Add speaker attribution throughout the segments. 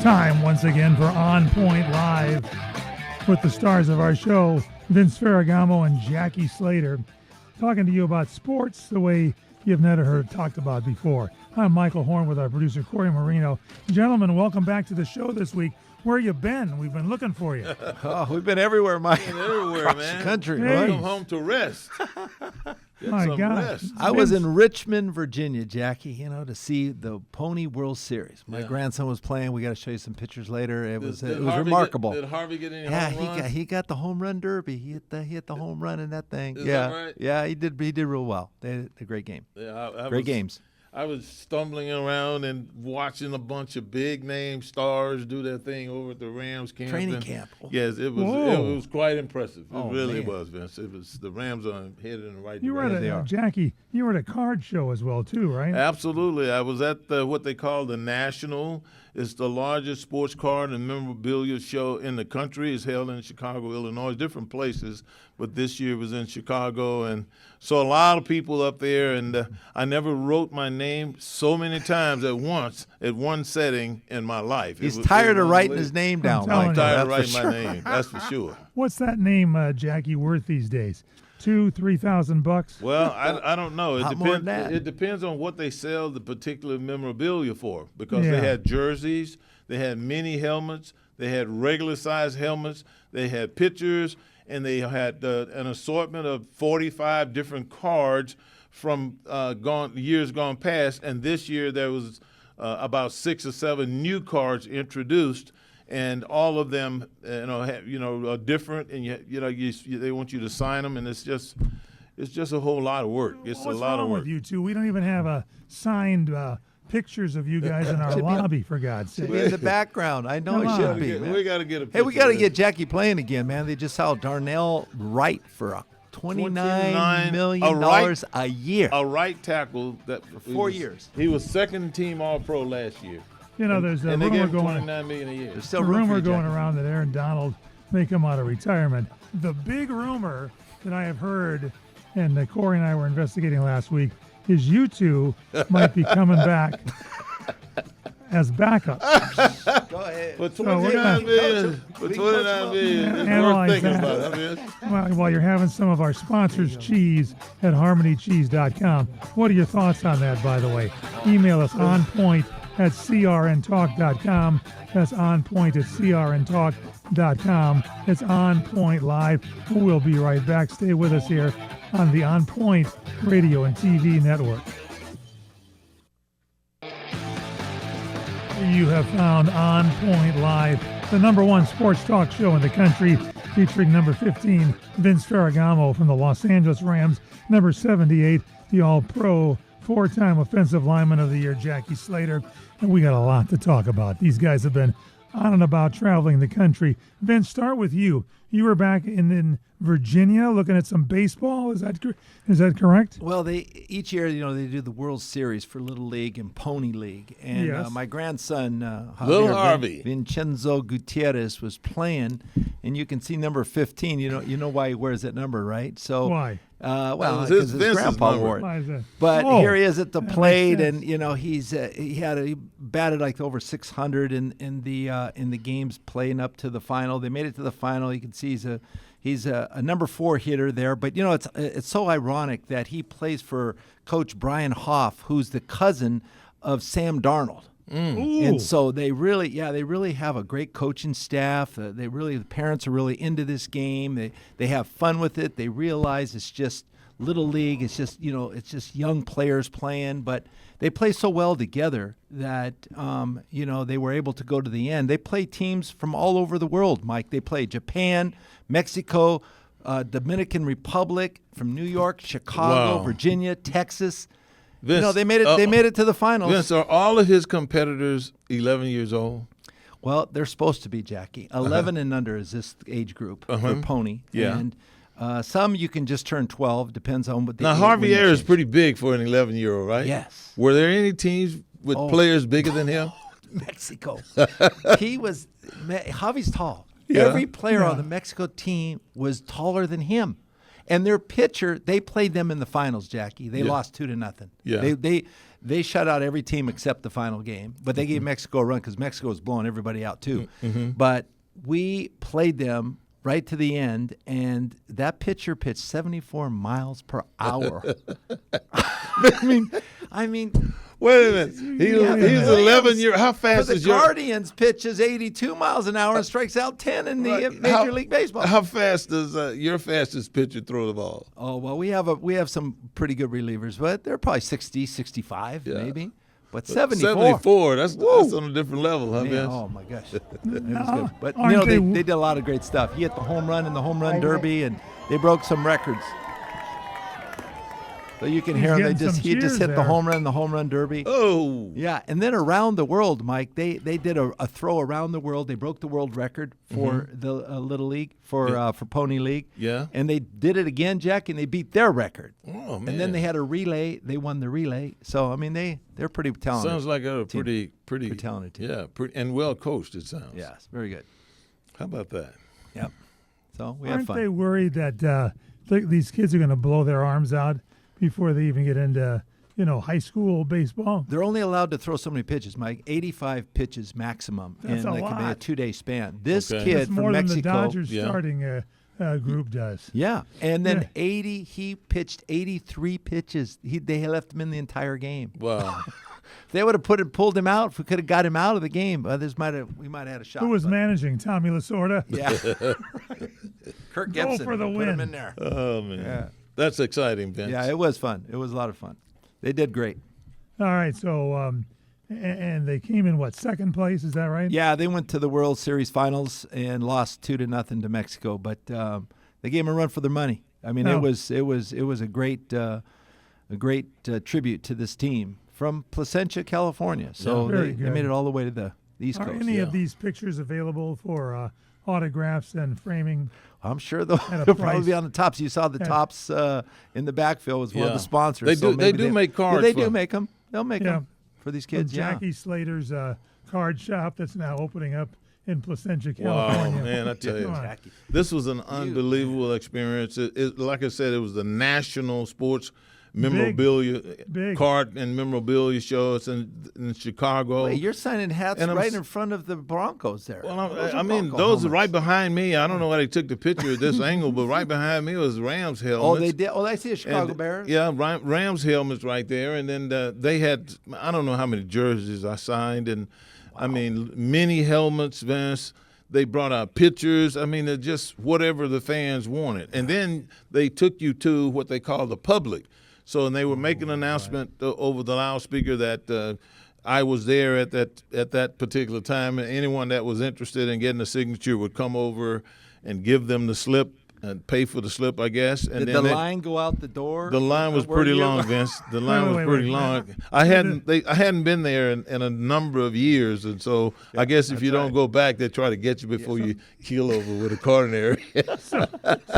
Speaker 1: Time once again for On Point Live with the stars of our show, Vince Ferragamo and Jackie Slater, talking to you about sports the way you've never heard talked about before. I'm Michael Horn with our producer, Corey Marino. Gentlemen, welcome back to the show this week. Where you been? We've been looking for you.
Speaker 2: Oh, we've been everywhere, Mike.
Speaker 3: Everywhere, man.
Speaker 2: The country,
Speaker 1: Hey.
Speaker 3: Come home to rest. Get
Speaker 1: My
Speaker 3: some
Speaker 1: God.
Speaker 3: rest.
Speaker 2: I was in Richmond, Virginia, Jackie, to see the Pony World Series. My grandson was playing. We got to show you some pictures later. It was
Speaker 3: Harvey
Speaker 2: remarkable.
Speaker 3: Did Harvey get any
Speaker 2: Yeah,
Speaker 3: home runs?
Speaker 2: he got the home run derby. He hit the home run in that thing.
Speaker 3: Is
Speaker 2: yeah,
Speaker 3: that right?
Speaker 2: yeah, he did real well. They had a great game.
Speaker 3: Yeah, I
Speaker 2: Great
Speaker 3: was,
Speaker 2: games.
Speaker 3: I was stumbling around and watching a bunch of big name stars do their thing over at the Rams camp.
Speaker 2: Training camp.
Speaker 3: Yes, it was.
Speaker 1: Whoa.
Speaker 3: It was quite impressive. It
Speaker 2: Oh,
Speaker 3: really
Speaker 2: man.
Speaker 3: was, Vince. It was. The Rams are headed in the right
Speaker 1: You were
Speaker 3: direction.
Speaker 2: they
Speaker 1: at
Speaker 2: are.
Speaker 1: Jackie, you were at a card show as well, too, right?
Speaker 3: Absolutely. I was at what they call the National. It's the largest sports card and memorabilia show in the country. It's held in Chicago, Illinois, different places, but this year it was in Chicago. And so a lot of people up there, and I never wrote my name so many times at once at one setting in my life.
Speaker 2: He's tired of writing his name down,
Speaker 1: telling
Speaker 2: Mike.
Speaker 1: you.
Speaker 3: Tired of
Speaker 2: That's
Speaker 3: writing
Speaker 2: for
Speaker 3: my
Speaker 2: sure.
Speaker 3: name, that's for sure.
Speaker 1: What's that name, Jackie, worth these days? $2,000-3,000?
Speaker 3: Well, I don't know. It
Speaker 2: Lot more than
Speaker 3: depends.
Speaker 2: that.
Speaker 3: It depends on what they sell the particular memorabilia for, because
Speaker 1: Yeah.
Speaker 3: they had jerseys, they had mini helmets, they had regular size helmets, they had pitchers, and they had an assortment of 45 different cards from years gone past. And this year there was about 6 or 7 new cards introduced. And all of them, are different, and they want you to sign them, and it's just a whole lot of work. It's
Speaker 1: What's
Speaker 3: a lot
Speaker 1: wrong
Speaker 3: of work.
Speaker 1: with you two? We don't even have a signed pictures of you guys in our
Speaker 2: Should be-
Speaker 1: lobby, for God's sake.
Speaker 2: Be in the background. I know
Speaker 1: Come
Speaker 2: it
Speaker 1: on.
Speaker 2: should be, man.
Speaker 3: We got to get a.
Speaker 2: Hey, we got to
Speaker 3: picture
Speaker 2: get
Speaker 3: of
Speaker 2: Jackie playing again, man. They just saw Darnell Wright for $29
Speaker 3: $29
Speaker 2: million a year.
Speaker 3: a right tackle that
Speaker 2: For 4 years.
Speaker 3: He was second team All Pro last year.
Speaker 1: You know, there's a
Speaker 3: and they
Speaker 1: rumor
Speaker 3: gave him
Speaker 1: going.
Speaker 3: $29 million a year.
Speaker 2: There's
Speaker 1: The
Speaker 2: still room for
Speaker 1: rumor
Speaker 2: you,
Speaker 1: going
Speaker 2: Jackie.
Speaker 1: around that Aaron Donald may come out of retirement. The big rumor that I have heard, and Corey and I were investigating last week, is you two might be coming back as backup.
Speaker 2: Go ahead.
Speaker 3: For
Speaker 1: So we're
Speaker 3: $29
Speaker 1: gonna-
Speaker 3: million, for $29 million, it's worth
Speaker 1: Analyze
Speaker 3: thinking
Speaker 1: that.
Speaker 3: about. I mean,
Speaker 1: While you're having some of our sponsors cheese at harmonycheese.com. What are your thoughts on that, by the way? Email us onpoint@crntalk.com. That's onpoint@crntalk.com. It's On Point Live. We'll be right back. Stay with us here on the On Point Radio and TV network. You have found On Point Live, the number one sports talk show in the country, featuring number 15, Vince Ferragamo from the Los Angeles Rams, number 78, the All-Pro, four-time Offensive Lineman of the Year, Jackie Slater, and we got a lot to talk about. These guys have been on and about traveling the country. Vince, start with you. You were back in Virginia looking at some baseball. Is that correct?
Speaker 2: Well, each year, they do the World Series for Little League and Pony League. And
Speaker 1: Yes.
Speaker 2: my grandson,
Speaker 3: Little
Speaker 2: Javier
Speaker 3: Harvey.
Speaker 2: Vincenzo Gutierrez, was playing, and you can see number 15. You know why he wears that number, right? So
Speaker 1: Why?
Speaker 3: That
Speaker 2: Well,
Speaker 3: was
Speaker 2: because his
Speaker 3: Vince's
Speaker 2: grandpa
Speaker 3: number.
Speaker 2: wore it.
Speaker 1: Why is that?
Speaker 2: But
Speaker 1: Oh,
Speaker 2: here he is at the
Speaker 1: that
Speaker 2: plate,
Speaker 1: makes
Speaker 2: and
Speaker 1: sense.
Speaker 2: he batted like over 600 in the games playing up to the final. They made it to the final. You can see he's a number 4 hitter there. But it's so ironic that he plays for Coach Brian Hoff, who's the cousin of Sam Darnold.
Speaker 1: Ooh.
Speaker 2: And so they really have a great coaching staff. The parents are really into this game. They have fun with it. They realize it's just little league. It's just young players playing, but they play so well together that they were able to go to the end. They play teams from all over the world, Mike. They play Japan, Mexico, Dominican Republic, from New York, Chicago,
Speaker 3: Wow.
Speaker 2: Virginia, Texas.
Speaker 3: Vince,
Speaker 2: They made it. They made it to the finals.
Speaker 3: Vince, are all of his competitors 11 years old?
Speaker 2: Well, they're supposed to be, Jackie. 11 and under is this age group for Pony.
Speaker 3: Yeah.
Speaker 2: And some you can just turn 12. Depends on what they
Speaker 3: Now, Javier is pretty big for an 11-year-old, right?
Speaker 2: Yes.
Speaker 3: Were there any teams with players bigger than him?
Speaker 2: Mexico. Javi's tall.
Speaker 3: Yeah.
Speaker 2: Every player
Speaker 1: Yeah.
Speaker 2: on the Mexico team was taller than him. And their pitcher, they played them in the finals, Jackie. They lost 2-0.
Speaker 3: Yeah.
Speaker 2: They shut out every team except the final game. But they gave Mexico a run because Mexico was blowing everybody out too. But we played them right to the end, and that pitcher pitched 74 miles per hour. I mean,
Speaker 3: wait a minute. He's 11 years. How fast
Speaker 2: the
Speaker 3: is your
Speaker 2: Guardians pitches 82 miles an hour and strikes out 10 in the Major League Baseball?
Speaker 3: How fast does your fastest pitcher throw the ball?
Speaker 2: Oh, well, we have some pretty good relievers, but they're probably 60, 65 maybe. But 74.
Speaker 3: 74, that's on a different level, huh,
Speaker 2: Man,
Speaker 3: Vince?
Speaker 2: oh, my gosh. It was good. But, they did a lot of great stuff. He hit the home run in the home run derby, and they broke some records. So you can hear him. He just hit the home run in the home run derby.
Speaker 3: Oh.
Speaker 2: Yeah, and then around the world, Mike, they did a throw around the world. They broke the world record for the Little League, for Pony League.
Speaker 3: Yeah.
Speaker 2: And they did it again, Jack, and they beat their record.
Speaker 3: Oh, man.
Speaker 2: And then they had a relay. They won the relay. So, I mean, they're pretty talented.
Speaker 3: Sounds like a pretty
Speaker 2: talented team.
Speaker 3: Yeah, and well coached, it sounds.
Speaker 2: Yes, very good.
Speaker 3: How about that?
Speaker 2: Yep. So we had
Speaker 1: Aren't
Speaker 2: fun.
Speaker 1: they worried that these kids are going to blow their arms out before they even get into, high school baseball?
Speaker 2: They're only allowed to throw so many pitches, Mike. 85 pitches maximum
Speaker 1: That's
Speaker 2: in
Speaker 1: a
Speaker 2: a
Speaker 1: lot.
Speaker 2: 2-day span. This
Speaker 3: Okay.
Speaker 2: kid
Speaker 1: That's more
Speaker 2: from
Speaker 1: than
Speaker 2: Mexico.
Speaker 1: the Dodgers starting group does.
Speaker 2: Yeah, and then
Speaker 1: Yeah.
Speaker 2: he pitched 83 pitches. They left him in the entire game.
Speaker 3: Wow.
Speaker 2: If they would have pulled him out, if we could have got him out of the game, we might have had a shot.
Speaker 1: Who was
Speaker 2: but-
Speaker 1: managing? Tommy Lasorda?
Speaker 2: Yeah. Kirk Gibson.
Speaker 1: for the
Speaker 2: Put
Speaker 1: win.
Speaker 2: him in there.
Speaker 3: Oh, man.
Speaker 2: Yeah.
Speaker 3: That's exciting, Vince.
Speaker 2: Yeah, it was fun. It was a lot of fun. They did great.
Speaker 1: All right, so and they came in second place? Is that right?
Speaker 2: Yeah, they went to the World Series Finals and lost 2-0 to Mexico, but they gave them a run for their money. I mean, it was a great tribute to this team from Placentia, California. So
Speaker 1: Very
Speaker 2: they
Speaker 1: good.
Speaker 2: made it all the way to the East
Speaker 1: Are
Speaker 2: Coast.
Speaker 1: any of these pictures available for autographs and framing?
Speaker 2: I'm sure they'll
Speaker 1: At a
Speaker 2: probably
Speaker 1: price.
Speaker 2: be on the tops. You saw the tops in the backfield was one of
Speaker 3: Yeah.
Speaker 2: the sponsors.
Speaker 3: They
Speaker 2: so
Speaker 3: do-
Speaker 2: maybe
Speaker 3: they do make cards
Speaker 2: Yeah, they
Speaker 3: for
Speaker 2: do
Speaker 3: 'em.
Speaker 2: make them. They'll make
Speaker 1: Yeah.
Speaker 2: them for these kids. Yeah.
Speaker 1: Jackie Slater's card shop that's now opening up in Placentia,
Speaker 3: Wow,
Speaker 1: California.
Speaker 3: man, I tell you.
Speaker 1: Come on.
Speaker 2: Jackie.
Speaker 3: This was an unbelievable experience. Like I said, it was the national sports memorabilia
Speaker 1: Big.
Speaker 3: card and memorabilia show. It's in Chicago.
Speaker 2: Wait, you're signing hats
Speaker 3: And I'm
Speaker 2: right
Speaker 3: s-
Speaker 2: in front of the Broncos there.
Speaker 3: Well,
Speaker 2: Those
Speaker 3: I
Speaker 2: are
Speaker 3: mean,
Speaker 2: Bronco
Speaker 3: those are
Speaker 2: helmets.
Speaker 3: right behind me. I don't know why they took the picture at this angle, but right behind me was Rams helmets.
Speaker 2: Oh, they did. Oh, I see a Chicago
Speaker 3: And,
Speaker 2: Bears.
Speaker 3: Yeah, Rams helmets right there. And then they had, I don't know how many jerseys I signed. And, I mean, many helmets, Vince. They brought out pictures. I mean, they're just whatever the fans wanted. And then they took you to what they call the public. So, and they were making an announcement over the loudspeaker that I was there at that particular time, and anyone that was interested in getting a signature would come over and give them the slip and pay for the slip, I guess. And
Speaker 2: Did
Speaker 3: then
Speaker 2: the line go out the door?
Speaker 3: the line was
Speaker 2: Were
Speaker 3: pretty
Speaker 2: you-
Speaker 3: long, Vince. The line was
Speaker 1: wait,
Speaker 3: pretty
Speaker 1: wait.
Speaker 3: long. I hadn't been there in a number of years, and so I guess if you don't go back, they try to get you before you keel over with a coronary.
Speaker 1: So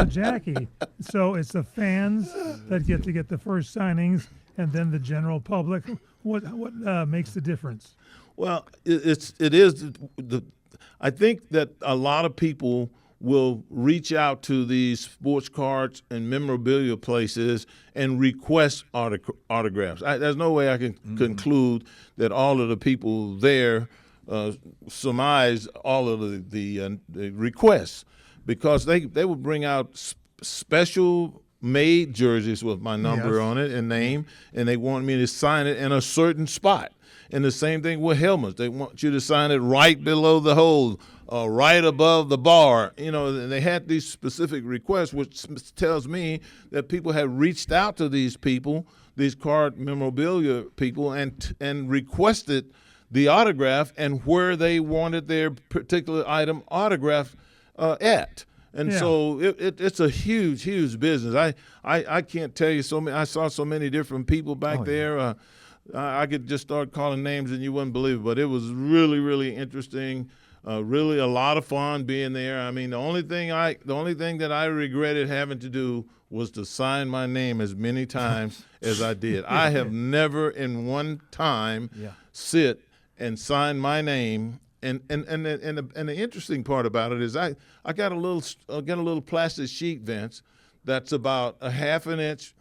Speaker 1: Jackie, so it's the fans that get to get the first signings, and then the general public. What makes the difference?
Speaker 3: Well, it is the. I think that a lot of people will reach out to these sports cards and memorabilia places and request autographs. There's no way I can conclude that all of the people there surmise all of the requests, because they will bring out special made jerseys with my number
Speaker 1: Yes.
Speaker 3: on it and name, and they want me to sign it in a certain spot. And the same thing with helmets. They want you to sign it right below the hole, right above the bar. You know, and they had these specific requests, which tells me that people have reached out to these people, these card memorabilia people, and requested the autograph and where they wanted their particular item autographed at. And so it's a huge, huge business. I can't tell you so many. I saw so many different people back there. I could just start calling names and you wouldn't believe it. But it was really, really interesting. Really a lot of fun being there. I mean, the only thing that I regretted having to do was to sign my name as many times as I did. I have never in one time sit and sign my name. And the interesting part about it is I got a little plastic sheet, Vince, that's about a half an inch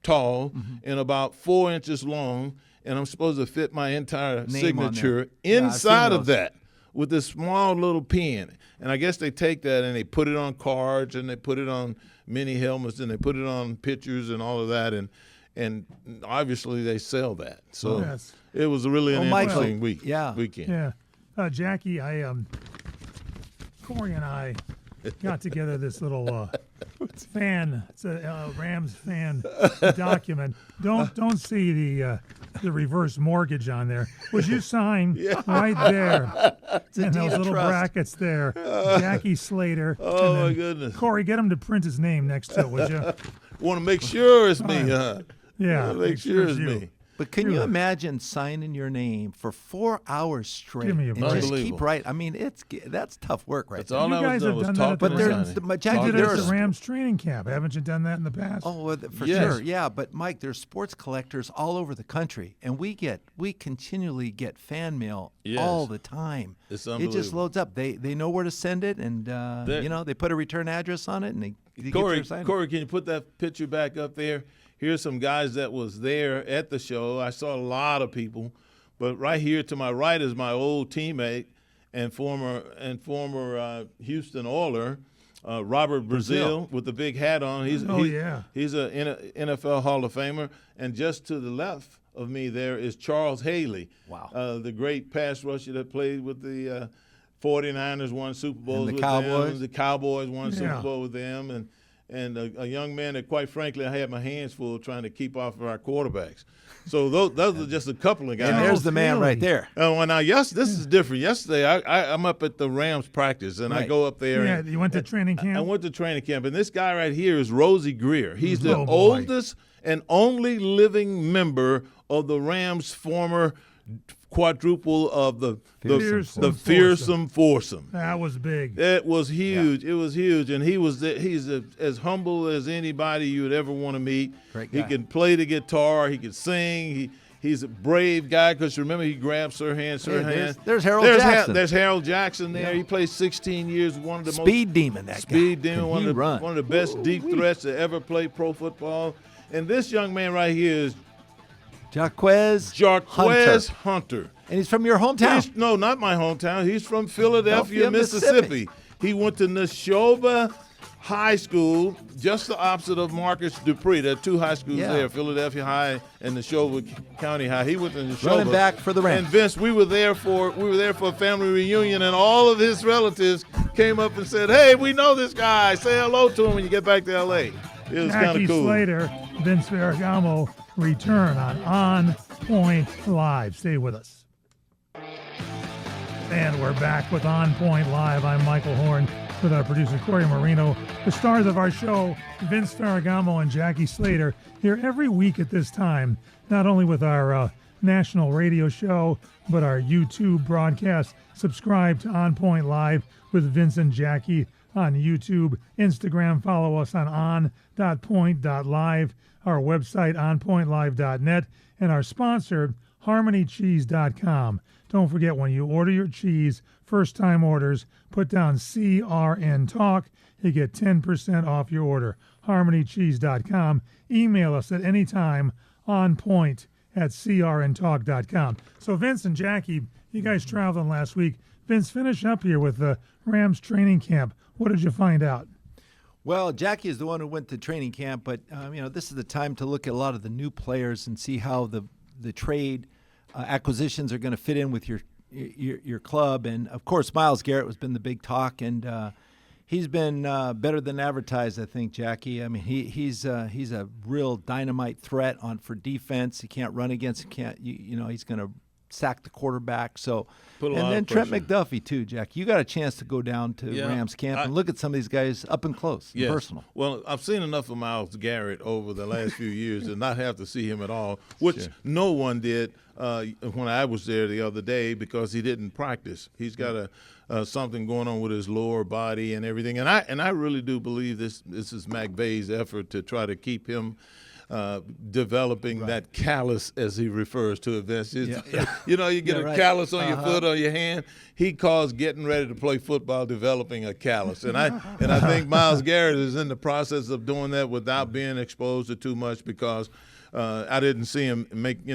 Speaker 3: tall and about 4 inches long, and I'm supposed to fit my entire
Speaker 2: Name
Speaker 3: signature
Speaker 2: Yeah,
Speaker 3: inside of
Speaker 2: those.
Speaker 3: that with this small little pen. And I guess they take that and they put it on cards and they put it on mini helmets and they put it on pictures and all of that, and obviously they sell that. So
Speaker 1: Yes.
Speaker 3: it was really an
Speaker 2: Michael,
Speaker 3: interesting weekend.
Speaker 1: Yeah. Jackie, Corey and I got together this little fan. It's a Rams fan document. Don't see the reverse mortgage on there. Would you sign right there? And those little brackets there. Jackie Slater.
Speaker 3: Oh, my goodness.
Speaker 1: Corey, get him to print his name next to it, would you?
Speaker 3: Want to make sure it's me, huh?
Speaker 1: Yeah.
Speaker 3: Make sure it's
Speaker 1: you.
Speaker 3: me.
Speaker 2: But can you imagine signing your name for 4 hours straight
Speaker 1: Give me a
Speaker 2: and
Speaker 1: break.
Speaker 2: just keep
Speaker 3: Unbelievable.
Speaker 2: writing? I mean, that's tough work, right?
Speaker 3: That's
Speaker 2: there.
Speaker 3: all
Speaker 1: You
Speaker 3: I was
Speaker 1: guys
Speaker 3: doing
Speaker 1: have
Speaker 3: was
Speaker 1: done that
Speaker 3: talking.
Speaker 1: at the
Speaker 2: But
Speaker 1: Rams.
Speaker 2: there's,
Speaker 1: You
Speaker 2: Jackie,
Speaker 1: did it at
Speaker 2: there's
Speaker 1: the Rams training camp. Haven't you done that in the past?
Speaker 2: for
Speaker 3: Yes.
Speaker 2: sure, yeah. But Mike, there's sports collectors all over the country, and we continually get fan mail
Speaker 3: Yes.
Speaker 2: all the time.
Speaker 3: It's
Speaker 2: It just
Speaker 3: unbelievable.
Speaker 2: loads up. They know where to send it, and they put a return address on it, and they
Speaker 3: Corey,
Speaker 2: get their sign.
Speaker 3: Corey, can you put that picture back up there? Here's some guys that was there at the show. I saw a lot of people, but right here to my right is my old teammate and former Houston Oiler, Robert Brazil, with the big hat on. He's an NFL Hall of Famer. And just to the left of me there is Charles Haley, the great pass rusher that played with the 49ers, won Super Bowls
Speaker 2: And the
Speaker 3: with
Speaker 2: Cowboys.
Speaker 3: them. The Cowboys won
Speaker 1: Yeah.
Speaker 3: Super Bowl with them, and a young man that, quite frankly, I had my hands full trying to keep off of our quarterbacks. So those are just a couple of guys.
Speaker 2: And there's the man right there.
Speaker 3: Well, now, this is different. Yesterday, I'm up at the Rams practice, and I
Speaker 2: Right.
Speaker 3: go up there.
Speaker 1: Yeah,
Speaker 3: and,
Speaker 1: you went to training camp?
Speaker 3: I went to training camp, and this guy right here is Rosie Greer. He's the
Speaker 1: Oh, boy.
Speaker 3: oldest and only living member of the Rams' former quadruple of the fearsome foursome.
Speaker 1: That was big.
Speaker 3: It was huge. Yeah. It was huge, and he's as humble as anybody you would ever want to meet.
Speaker 2: Great
Speaker 3: He
Speaker 2: guy.
Speaker 3: can play the guitar. He can sing. He's a brave guy because remember he grabbed Sirhan.
Speaker 2: There's Harold Jackson.
Speaker 3: There's Harold Jackson there. He played 16 years. One of the
Speaker 2: Speed demon, that guy.
Speaker 3: speed demon.
Speaker 2: Can
Speaker 3: One
Speaker 2: he
Speaker 3: of
Speaker 2: run?
Speaker 3: the best deep threats to ever play pro football. And this young man right here is
Speaker 2: Jarquez
Speaker 3: Hunter.
Speaker 2: And he's from your hometown.
Speaker 3: No, not my hometown. He's from Philadelphia,
Speaker 2: Mississippi.
Speaker 3: Mississippi. He went to Neshoba High School, just the opposite of Marcus Dupree. There are two high schools there, Philadelphia High and Neshoba County High. He went to Neshoba.
Speaker 2: Running back for the Rams.
Speaker 3: And Vince, we were there for a family reunion, and all of his relatives came up and said, "Hey, we know this guy. Say hello to him when you get back to L.A." It was kind
Speaker 1: Jackie
Speaker 3: of cool.
Speaker 1: Slater, Vince Ferragamo return on Point Live. Stay with us. And we're back with On Point Live. I'm Michael Horn with our producer, Corey Marino. The stars of our show, Vince Ferragamo and Jackie Slater, here every week at this time, not only with our national radio show, but our YouTube broadcast. Subscribe to On Point Live with Vince and Jackie on YouTube. Instagram, follow us on on.point.live, our website, onpointlive.net, and our sponsor, harmonycheese.com. Don't forget, when you order your cheese, first-time orders, put down CRN Talk. You get 10% off your order. harmonycheese.com. Email us at any time, onpoint@crntalk.com. So Vince and Jackie, you guys traveled last week. Vince, finish up here with the Rams training camp. What did you find out?
Speaker 2: Well, Jackie is the one who went to training camp, but this is the time to look at a lot of the new players and see how the trade acquisitions are going to fit in with your club. And of course, Myles Garrett has been the big talk, and he's been better than advertised, I think, Jackie. I mean, he's a real dynamite threat for defense. He can't run against. He's going to sack the quarterback. So, and then Trent McDuffie too, Jack. You got a chance to go down to Rams camp and look at some of these guys up and close, and personal.
Speaker 3: Well, I've seen enough of Myles Garrett over the last few years to not have to see him at all, which no one did when I was there the other day because he didn't practice. He's got something going on with his lower body and everything, and I really do believe this is McVay's effort to try to keep him developing that callus, as he refers to it, Vince. You know, you get a
Speaker 2: right.
Speaker 3: callus on your foot or your hand. He calls getting ready to play football developing a callus. And I think Myles Garrett is in the process of doing that without being exposed to too much, because I didn't see him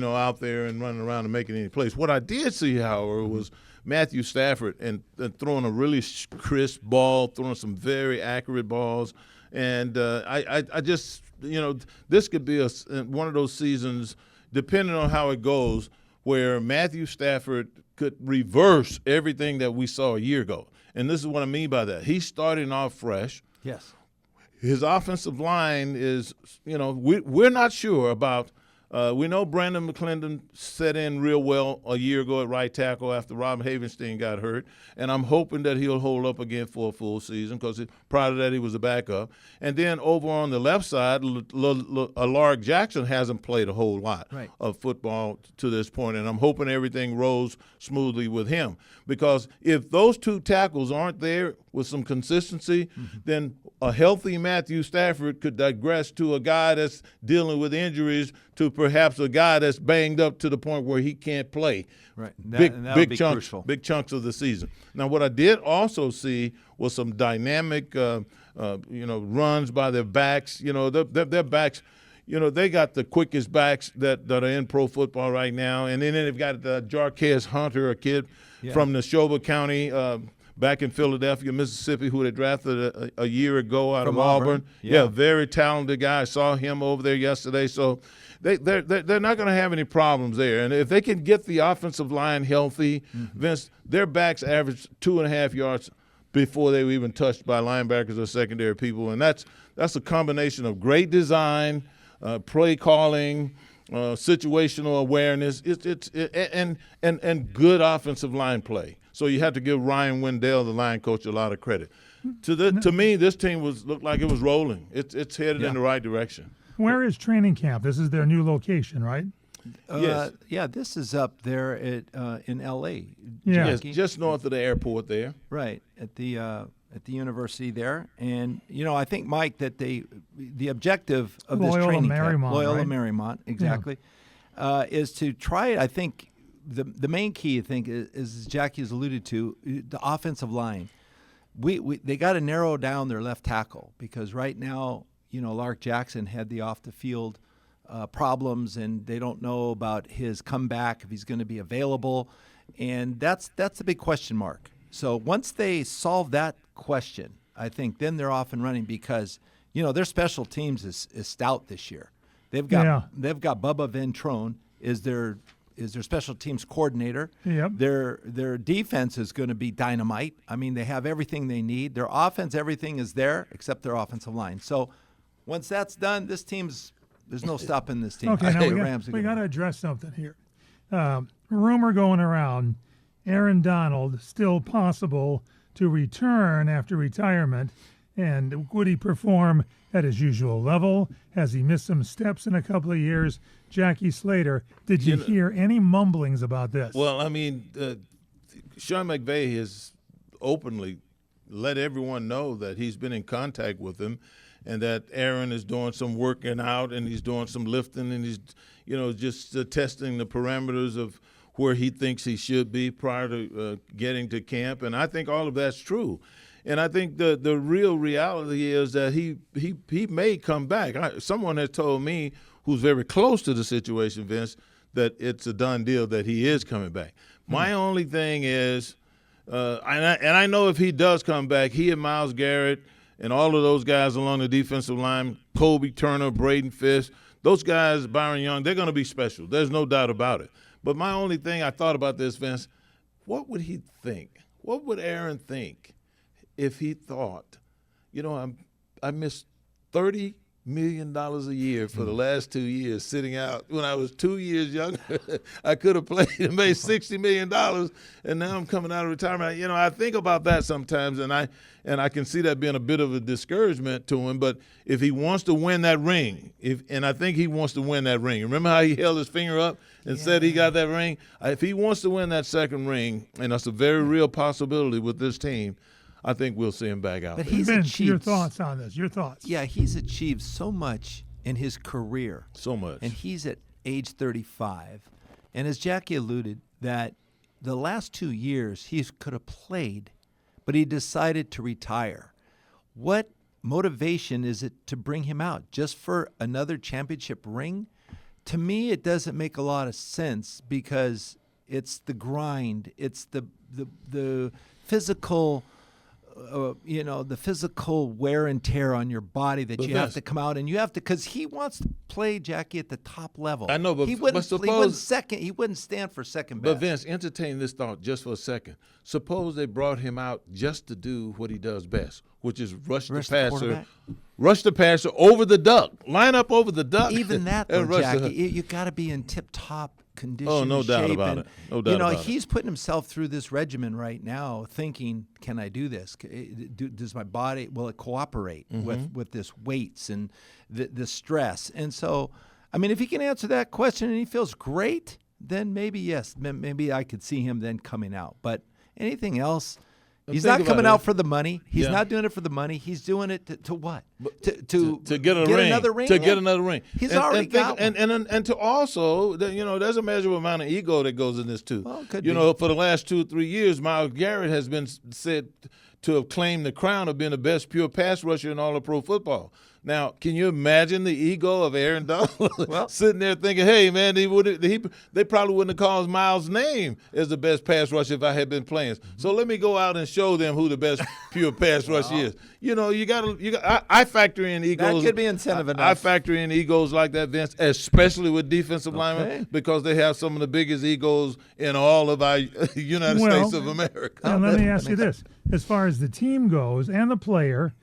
Speaker 3: out there and running around and making any plays. What I did see, however, was Matthew Stafford and throwing a really crisp ball, throwing some very accurate balls. And I just, this could be one of those seasons, depending on how it goes, where Matthew Stafford could reverse everything that we saw a year ago. And this is what I mean by that. He's starting off fresh.
Speaker 2: Yes.
Speaker 3: His offensive line is, we're not sure about. We know Brandon McClendon set in real well a year ago at right tackle after Rob Havenstein got hurt, and I'm hoping that he'll hold up again for a full season, because prior to that he was a backup. And then over on the left side, Lark Jackson hasn't played a whole lot of football to this point, and I'm hoping everything rolls smoothly with him, because if those two tackles aren't there with some consistency, then a healthy Matthew Stafford could digress to a guy that's dealing with injuries to perhaps a guy that's banged up to the point where he can't play.
Speaker 2: Right.
Speaker 3: Big chunks of the season. Now, what I did also see was some dynamic, runs by their backs. Their backs. They got the quickest backs that are in pro football right now, and then they've got Jarquez Hunter, a kid from Neshoba County. Back in Philadelphia, Mississippi, who they drafted a year ago out of Auburn. Yeah, very talented guy. I saw him over there yesterday. So they're not going to have any problems there. And if they can get the offensive line healthy, Vince, their backs average 2.5 yards before they were even touched by linebackers or secondary people. And that's a combination of great design, play calling, situational awareness, and good offensive line play. So you have to give Ryan Wendell, the line coach, a lot of credit. To me, this team looked like it was rolling. It's headed in the right direction.
Speaker 1: Where is training camp? This is their new location, right?
Speaker 3: Yes.
Speaker 2: Yeah, this is up there in L.A.
Speaker 1: Yeah.
Speaker 3: Yes, just north of the airport there.
Speaker 2: Right, at the university there. And, I think, Mike, that the objective of this training camp, Loyola Marymount, exactly, is to try, I think, the main key, I think, is as Jackie has alluded to, the offensive line. They got to narrow down their left tackle, because right now, Lark Jackson had the off the field problems, and they don't know about his comeback, if he's going to be available, and that's a big question mark. So once they solve that question, I think then they're off and running, because their special teams is stout this year. They've got Bubba Ventrone is their special teams coordinator.
Speaker 1: Yep.
Speaker 2: Their defense is going to be dynamite. I mean, they have everything they need. Their offense, everything is there except their offensive line. So once that's done, there's no stopping this team.
Speaker 1: Okay, now we got to address something here. Rumor going around, Aaron Donald still possible to return after retirement, and would he perform at his usual level? Has he missed some steps in a couple of years? Jackie Slater, did you hear any mumblings about this?
Speaker 3: Well, I mean, Sean McVay has openly let everyone know that he's been in contact with him, and that Aaron is doing some working out, and he's doing some lifting, and he's, just testing the parameters of where he thinks he should be prior to getting to camp. And I think all of that's true. And I think the real reality is that he may come back. Someone has told me, who's very close to the situation, Vince, that it's a done deal that he is coming back. My only thing is, and I know if he does come back, he and Myles Garrett and all of those guys along the defensive line, Kobe Turner, Braden Fisk, those guys, Byron Young, they're going to be special. There's no doubt about it. But my only thing, I thought about this, Vince, what would he think? What would Aaron think if he thought, I missed $30 million a year for the last 2 years sitting out. When I was 2 years younger, I could have played and made $60 million, and now I'm coming out of retirement. I think about that sometimes, and I can see that being a bit of a discouragement to him. But if he wants to win that ring, and I think he wants to win that ring. Remember how he held his finger up and said he got that ring? If he wants to win that second ring, and that's a very real possibility with this team, I think we'll see him back out.
Speaker 2: But
Speaker 3: there.
Speaker 2: he's
Speaker 1: Vince,
Speaker 2: achieved
Speaker 1: your thoughts on this? Your thoughts?
Speaker 2: Yeah, he's achieved so much in his career.
Speaker 3: So much.
Speaker 2: And he's at age 35. And as Jackie alluded, that the last 2 years he could have played, but he decided to retire. What motivation is it to bring him out? Just for another championship ring? To me, it doesn't make a lot of sense because it's the grind. It's the physical, the physical wear and tear on your body that you have to come out, and you have to, because he wants to play, Jackie, at the top level.
Speaker 3: I know, but
Speaker 2: he wouldn't stand for second best.
Speaker 3: But Vince, entertain this thought just for a second. Suppose they brought him out just to do what he does best, which is rush the passer over the duck, line up over the duck.
Speaker 2: Even that, though, Jackie, you got to be in tip-top condition.
Speaker 3: Oh, no doubt
Speaker 2: shape.
Speaker 3: about
Speaker 2: And,
Speaker 3: it. No doubt about it.
Speaker 2: He's putting himself through this regimen right now, thinking, "Can I do this? Does my body will it cooperate with this weights and the stress?" And so, I mean, if he can answer that question and he feels great, then maybe yes, maybe I could see him then coming out. But anything else? He's not coming out for the money. He's not doing it for the money. He's doing it to what? To
Speaker 3: get a ring.
Speaker 2: Another ring.
Speaker 3: To get another ring.
Speaker 2: He's already got one.
Speaker 3: And to also, there's a measurable amount of ego that goes in this too.
Speaker 2: Well, could
Speaker 3: be. For the last 2 or 3 years, Myles Garrett has been said to have claimed the crown of being the best pure pass rusher in all of pro football. Now, can you imagine the ego of Aaron Donald sitting there thinking, "Hey, man, they probably wouldn't have called Miles' name as the best pass rusher if I had been playing. So let me go out and show them who the best pure pass rusher is." I factor in egos.
Speaker 2: That could be incentive enough.
Speaker 3: I factor in egos like that, Vince, especially with defensive linemen, because they have some of the biggest egos in all of our United States of America.
Speaker 1: And let me ask you this: as far as the team goes and the player.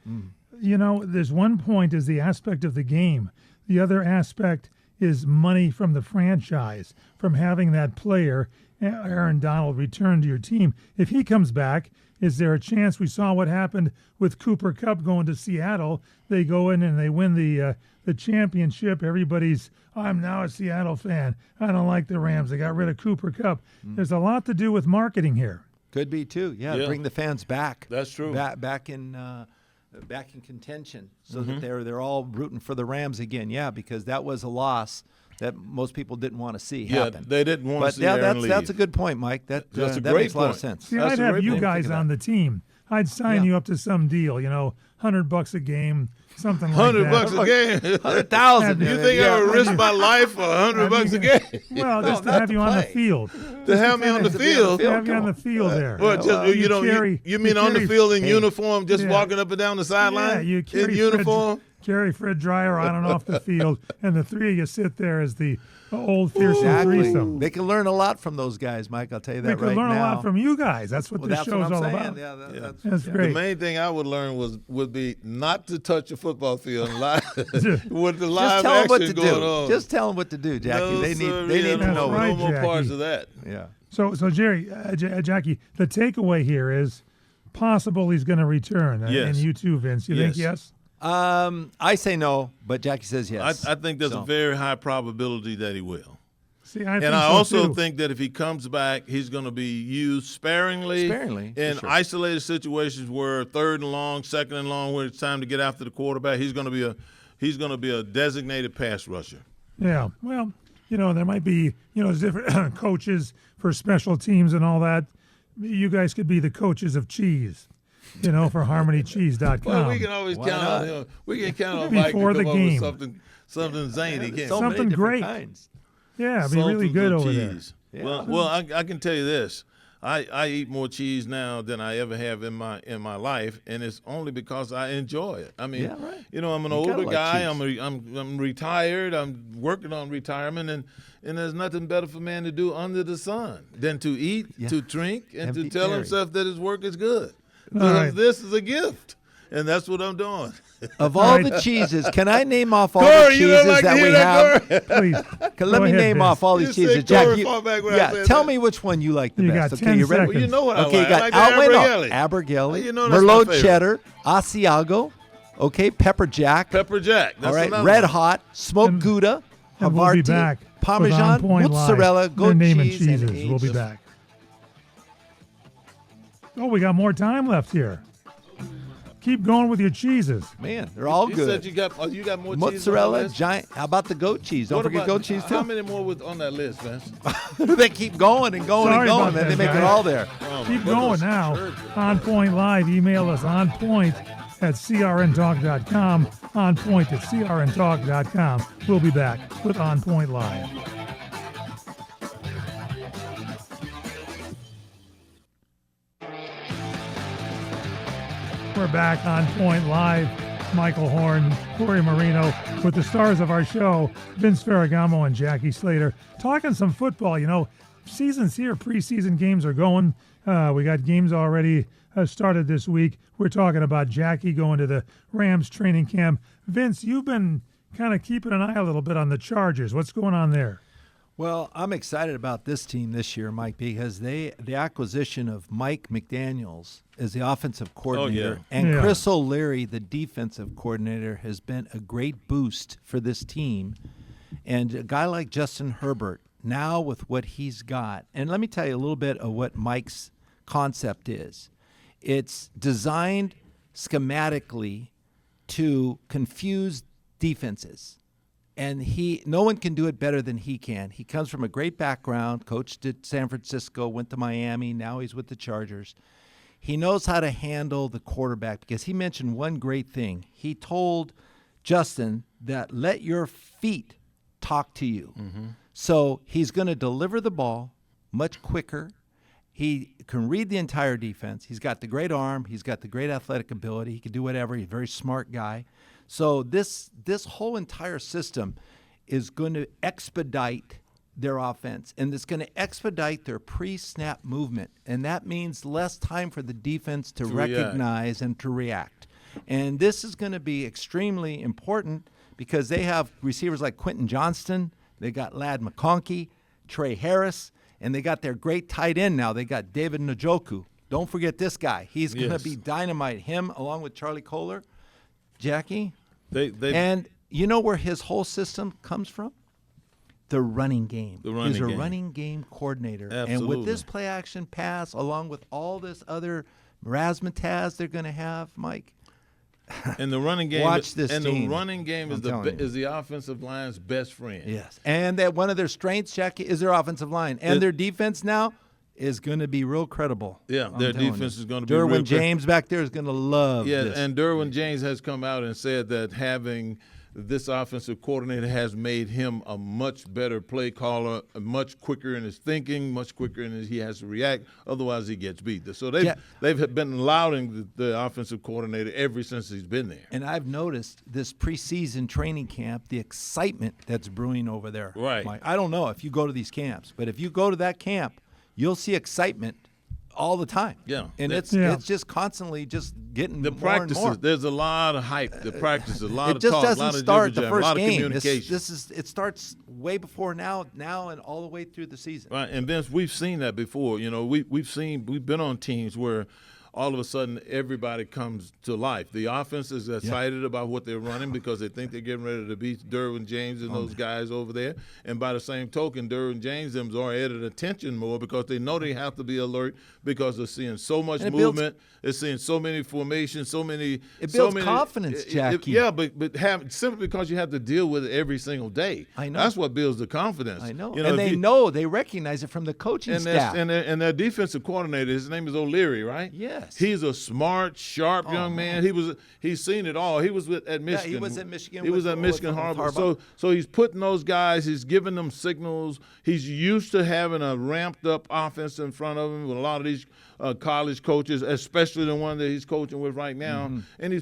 Speaker 1: There's one point is the aspect of the game. The other aspect is money from the franchise, from having that player, Aaron Donald, return to your team. If he comes back, is there a chance? We saw what happened with Cooper Kupp going to Seattle. They go in and they win the championship. Everybody's, I'm now a Seattle fan. I don't like the Rams. They got rid of Cooper Kupp. There's a lot to do with marketing here.
Speaker 2: Could be too. Yeah. Bring the fans back.
Speaker 3: That's true.
Speaker 2: Back in contention, so that they're all rooting for the Rams again. Yeah, because that was a loss that most people didn't want to see happen.
Speaker 3: They didn't want to see Aaron leave.
Speaker 2: That's a good point, Mike. That
Speaker 3: great
Speaker 2: makes a lot
Speaker 3: point.
Speaker 2: of sense.
Speaker 1: See, I'd have you guys on the team. I'd sign you up to some deal, $100 a game, something like that.
Speaker 3: $100 a game,
Speaker 2: 100,000.
Speaker 3: You think I would risk my life for $100 a game?
Speaker 1: Well, just to have you on the field.
Speaker 3: To have me on the field?
Speaker 1: To have you on the field there.
Speaker 3: Well, you mean on the field in uniform, just walking up and down the sideline?
Speaker 1: Yeah, you carry
Speaker 3: in uniform.
Speaker 1: Carry Fred Dreyer on and off the field, and the three of you sit there as the old fearsome threesome.
Speaker 2: They can learn a lot from those guys, Mike. I'll tell you that right now.
Speaker 1: They can learn a lot from you guys. That's what this show's all about.
Speaker 2: Yeah,
Speaker 1: that's great.
Speaker 3: The main thing I would learn would be not to touch a football field with the live action going on.
Speaker 2: Just tell them what to do, Jackie.
Speaker 3: No,
Speaker 2: they
Speaker 3: sir,
Speaker 2: need to know.
Speaker 1: Right,
Speaker 3: no more
Speaker 1: Jackie.
Speaker 3: parts of that.
Speaker 2: Yeah.
Speaker 1: So Jerry, Jackie, the takeaway here is possible he's going to return.
Speaker 3: Yes.
Speaker 1: And you too, Vince. You think yes?
Speaker 2: I say no, but Jackie says yes.
Speaker 3: I think there's a very high probability that he will.
Speaker 1: See, I
Speaker 3: also think that if he comes back, he's going to be used sparingly in isolated situations where third and long, second and long, where it's time to get after the quarterback. He's going to be a designated pass rusher.
Speaker 1: Yeah. Well, there might be there's different coaches for special teams and all that. You guys could be the coaches of cheese. For harmonycheese.com.
Speaker 3: Well, we can always count on him. We can count on Mike to
Speaker 1: Before
Speaker 3: come
Speaker 1: the
Speaker 3: up
Speaker 1: game.
Speaker 3: with something zany.
Speaker 1: Something great.
Speaker 2: Kinds.
Speaker 1: Yeah, it'd be really good over
Speaker 3: cheese.
Speaker 2: there.
Speaker 3: Yeah. Well, I can tell you this. I eat more cheese now than I ever have in my life, and it's only because I enjoy it. I mean, I'm an older guy. I'm retired. I'm working on retirement, and there's nothing better for man to do under the sun than to eat, to drink, and to tell himself that his work is good. Because this is a gift, and that's what I'm doing.
Speaker 2: Of all the cheeses, can I name off all the cheeses that we have?
Speaker 1: Please.
Speaker 2: Let me name off all these cheeses. Jack, tell me which one you like the best.
Speaker 1: Okay, you ready?
Speaker 3: Well, you know what I like.
Speaker 2: You got Abergele, Merlot Cheddar, Asiago, Pepper Jack.
Speaker 3: That's
Speaker 2: all right, Red Hot, Smoked Gouda, Havarti, Parmesan, Mozzarella, goat cheese, and aged.
Speaker 1: We'll be back. Oh, we got more time left here. Keep going with your cheeses.
Speaker 2: Man, they're all
Speaker 3: You
Speaker 2: good.
Speaker 3: said you got more cheese on the
Speaker 2: Mozzarella,
Speaker 3: list?
Speaker 2: giant. How about the goat cheese? Don't
Speaker 3: What
Speaker 2: forget
Speaker 3: about-
Speaker 2: goat cheese, too.
Speaker 3: How many more on that list, Vince?
Speaker 2: They keep going and going
Speaker 1: Sorry
Speaker 2: and going,
Speaker 1: about
Speaker 2: man. They
Speaker 1: that,
Speaker 2: make it
Speaker 1: guys.
Speaker 2: all there.
Speaker 3: Oh,
Speaker 1: Keep
Speaker 3: my
Speaker 1: going
Speaker 3: goodness.
Speaker 1: now.
Speaker 3: Sure.
Speaker 1: On Point Live. Email us onpoint@crntalk.com. onpoint@crntalk.com. We'll be back with On Point Live. We're back on Point Live. Michael Horn, Corey Marino, with the stars of our show, Vince Ferragamo and Jackie Slater, talking some football. You know, season's here. Preseason games are going. We got games already started this week. We're talking about Jackie going to the Rams training camp. Vince, you've been kind of keeping an eye a little bit on the Chargers. What's going on there?
Speaker 2: Well, I'm excited about this team this year, Mike, because the acquisition of Mike McDaniels as the offensive coordinator and
Speaker 1: Yeah.
Speaker 2: Chris O'Leary, the defensive coordinator, has been a great boost for this team. And a guy like Justin Herbert, now with what he's got, and let me tell you a little bit of what Mike's concept is. It's designed schematically to confuse defenses. And no one can do it better than he can. He comes from a great background, coached at San Francisco, went to Miami, now he's with the Chargers. He knows how to handle the quarterback because he mentioned one great thing. He told Justin that let your feet talk to you.
Speaker 3: Mm-hmm.
Speaker 2: So he's going to deliver the ball much quicker. He can read the entire defense. He's got the great arm. He's got the great athletic ability. He can do whatever. He's a very smart guy. So this whole entire system is going to expedite their offense, and it's going to expedite their pre-snap movement, and that means less time for the defense to recognize and to react. And this is going to be extremely important because they have receivers like Quentin Johnston, they got Ladd McConkey, Trey Harris, and they got their great tight end now. They got David Njoku. Don't forget this guy. He's going to be dynamite. Him along with Charlie Kohler, Jackie. And you know where his whole system comes from? The running game. He's a running game coordinator.
Speaker 3: Absolutely.
Speaker 2: And with this play action pass, along with all this other razzmatazz they're going to have, Mike.
Speaker 3: And the running game.
Speaker 2: Watch this
Speaker 3: and
Speaker 2: team.
Speaker 3: the running game is the offensive line's best friend.
Speaker 2: Yes. And that one of their strengths, Jackie, is their offensive line. And their defense now is going to be real credible.
Speaker 3: Yeah, their defense is going to be
Speaker 2: Derwin
Speaker 3: real
Speaker 2: James back there is going to love this.
Speaker 3: And Derwin James has come out and said that having this offensive coordinator has made him a much better play caller, much quicker in his thinking, much quicker in he has to react. Otherwise, he gets beat. So they've been lauding the offensive coordinator ever since he's been there.
Speaker 2: And I've noticed this preseason training camp, the excitement that's brewing over there.
Speaker 3: Right.
Speaker 2: Mike. I don't know if you go to these camps, but if you go to that camp, you'll see excitement all the time.
Speaker 3: Yeah.
Speaker 2: And it's just constantly just getting
Speaker 3: The
Speaker 2: more
Speaker 3: practices,
Speaker 2: and more.
Speaker 3: there's a lot of hype. The practices, a lot
Speaker 2: It
Speaker 3: of
Speaker 2: just
Speaker 3: talk, a
Speaker 2: doesn't
Speaker 3: lot of
Speaker 2: start the
Speaker 3: jibber-jabber,
Speaker 2: first
Speaker 3: a lot of
Speaker 2: game.
Speaker 3: communication.
Speaker 2: It starts way before now and all the way through the season.
Speaker 3: Right, and Vince, we've seen that before. You know, we've been on teams where all of a sudden everybody comes to life. The offense is excited about what they're running because they think they're getting ready to beat Derwin James and those guys over there. And by the same token, Derwin James them are at attention more because they know they have to be alert because they're seeing so much movement. They're seeing so many formations, so many.
Speaker 2: It builds confidence, Jackie.
Speaker 3: Simply because you have to deal with it every single day.
Speaker 2: I know.
Speaker 3: That's what builds the confidence.
Speaker 2: I know.
Speaker 3: You know,
Speaker 2: and they recognize it from the coaching staff.
Speaker 3: And their defensive coordinator, his name is O'Leary, right?
Speaker 2: Yes.
Speaker 3: He's a smart, sharp young man. He's seen it all. He was at Michigan.
Speaker 2: he was at Michigan.
Speaker 3: He was at Michigan Harbaugh. So he's putting those guys. He's giving them signals. He's used to having a ramped up offense in front of him with a lot of these college coaches, especially the one that he's coaching with right now.
Speaker 2: Mm-hmm.
Speaker 3: And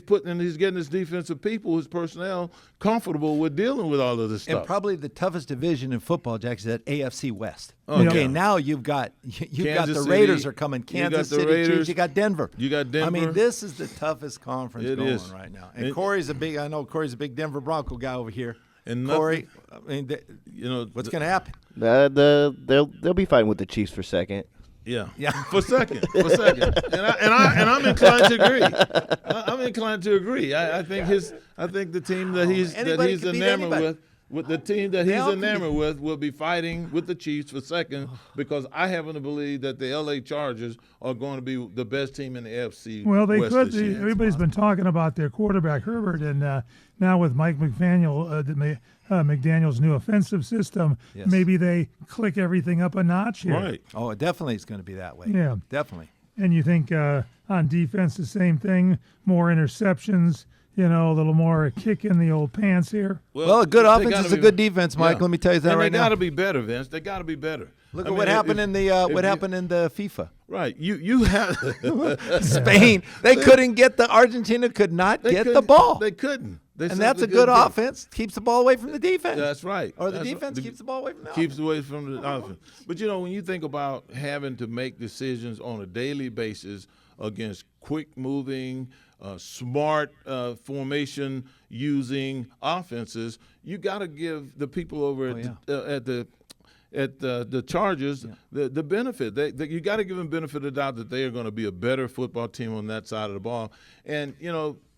Speaker 3: he's getting his defensive people, his personnel, comfortable with dealing with all of this stuff.
Speaker 2: And probably the toughest division in football, Jack, is that AFC West.
Speaker 3: Okay,
Speaker 2: Okay, now you've got
Speaker 3: Kansas
Speaker 2: the Raiders
Speaker 3: City,
Speaker 2: are coming.
Speaker 3: you got
Speaker 2: Kansas
Speaker 3: the
Speaker 2: City
Speaker 3: Raiders,
Speaker 2: Chiefs. You got Denver.
Speaker 3: you got Denver.
Speaker 2: I mean, this is the toughest conference
Speaker 3: It
Speaker 2: going
Speaker 3: is.
Speaker 2: right now. And Corey's a big Denver Bronco guy over here.
Speaker 3: And
Speaker 2: Corey, I mean, what's going to happen?
Speaker 4: They'll be fighting with the Chiefs for second.
Speaker 3: Yeah.
Speaker 2: Yeah.
Speaker 3: For second. And I'm inclined to agree. I'm inclined to agree. I think the team that he's
Speaker 2: Anybody can beat
Speaker 3: enamored
Speaker 2: anybody.
Speaker 3: with. with the team that he's
Speaker 2: all can be-
Speaker 3: enamored with will be fighting with the Chiefs for second because I happen to believe that the L.A. Chargers are going to be the best team in the AFC.
Speaker 1: Well, they
Speaker 3: West
Speaker 1: could.
Speaker 3: this year.
Speaker 1: Everybody's been talking about their quarterback Herbert, and now with Mike McDaniel's new offensive system,
Speaker 2: Yes.
Speaker 1: maybe they click everything up a notch here.
Speaker 3: Right.
Speaker 2: Oh, it definitely is going to be that way.
Speaker 1: Yeah.
Speaker 2: Definitely.
Speaker 1: And you think on defense the same thing, more interceptions, a little more kick in the old pants here.
Speaker 2: Well, a good
Speaker 3: they
Speaker 2: offense
Speaker 3: gotta
Speaker 2: is a
Speaker 3: be-
Speaker 2: good defense, Mike.
Speaker 3: yeah.
Speaker 2: Let me tell you that
Speaker 3: and
Speaker 2: right
Speaker 3: they
Speaker 2: now.
Speaker 3: got to be better, Vince. They got to be better.
Speaker 2: Look
Speaker 3: I
Speaker 2: at
Speaker 3: mean,
Speaker 2: what happened
Speaker 3: if-
Speaker 2: in the
Speaker 3: if
Speaker 2: what
Speaker 3: you-
Speaker 2: happened in the FIFA.
Speaker 3: Right. You have
Speaker 2: Spain. They couldn't get the Argentina could not
Speaker 3: They
Speaker 2: get the
Speaker 3: couldn't-
Speaker 2: ball.
Speaker 3: They couldn't. They
Speaker 2: And
Speaker 3: said
Speaker 2: that's
Speaker 3: they
Speaker 2: a good
Speaker 3: couldn't.
Speaker 2: offense. Keeps the ball away from the defense.
Speaker 3: That's right.
Speaker 2: Or the
Speaker 3: That's right.
Speaker 2: defense keeps the ball away from the
Speaker 3: keeps
Speaker 2: offense.
Speaker 3: away from the offense. But when you think about having to make decisions on a daily basis against quick moving, smart formation using offenses, you got to give the people over at the Chargers the benefit. You got to give them benefit of the doubt that they are going to be a better football team on that side of the ball. And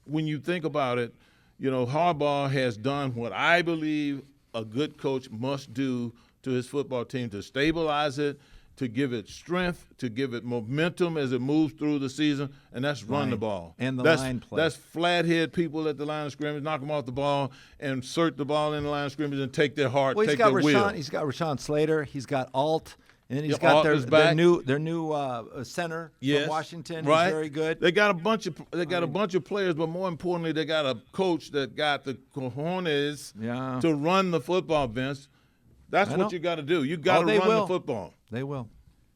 Speaker 3: when you think about it, Harbaugh has done what I believe a good coach must do to his football team to stabilize it, to give it strength, to give it momentum as it moves through the season, and that's run the ball.
Speaker 2: And the
Speaker 3: that's,
Speaker 2: line play.
Speaker 3: That's flathead people at the line of scrimmage, knock them off the ball, and insert the ball in the line of scrimmage and take their heart,
Speaker 2: Well,
Speaker 3: take their will.
Speaker 2: He's got Rashawn Slater. He's got Alt. And then he's
Speaker 3: Yeah,
Speaker 2: got
Speaker 3: Alt
Speaker 2: their
Speaker 3: is back.
Speaker 2: new center
Speaker 3: Yes,
Speaker 2: from Washington.
Speaker 3: right.
Speaker 2: He's very good.
Speaker 3: They got a bunch of players, but more importantly, they got a coach that got the cojones to run the football, Vince. That's what you got to do. You got to
Speaker 2: they
Speaker 3: run
Speaker 2: will.
Speaker 3: the football.
Speaker 2: They will.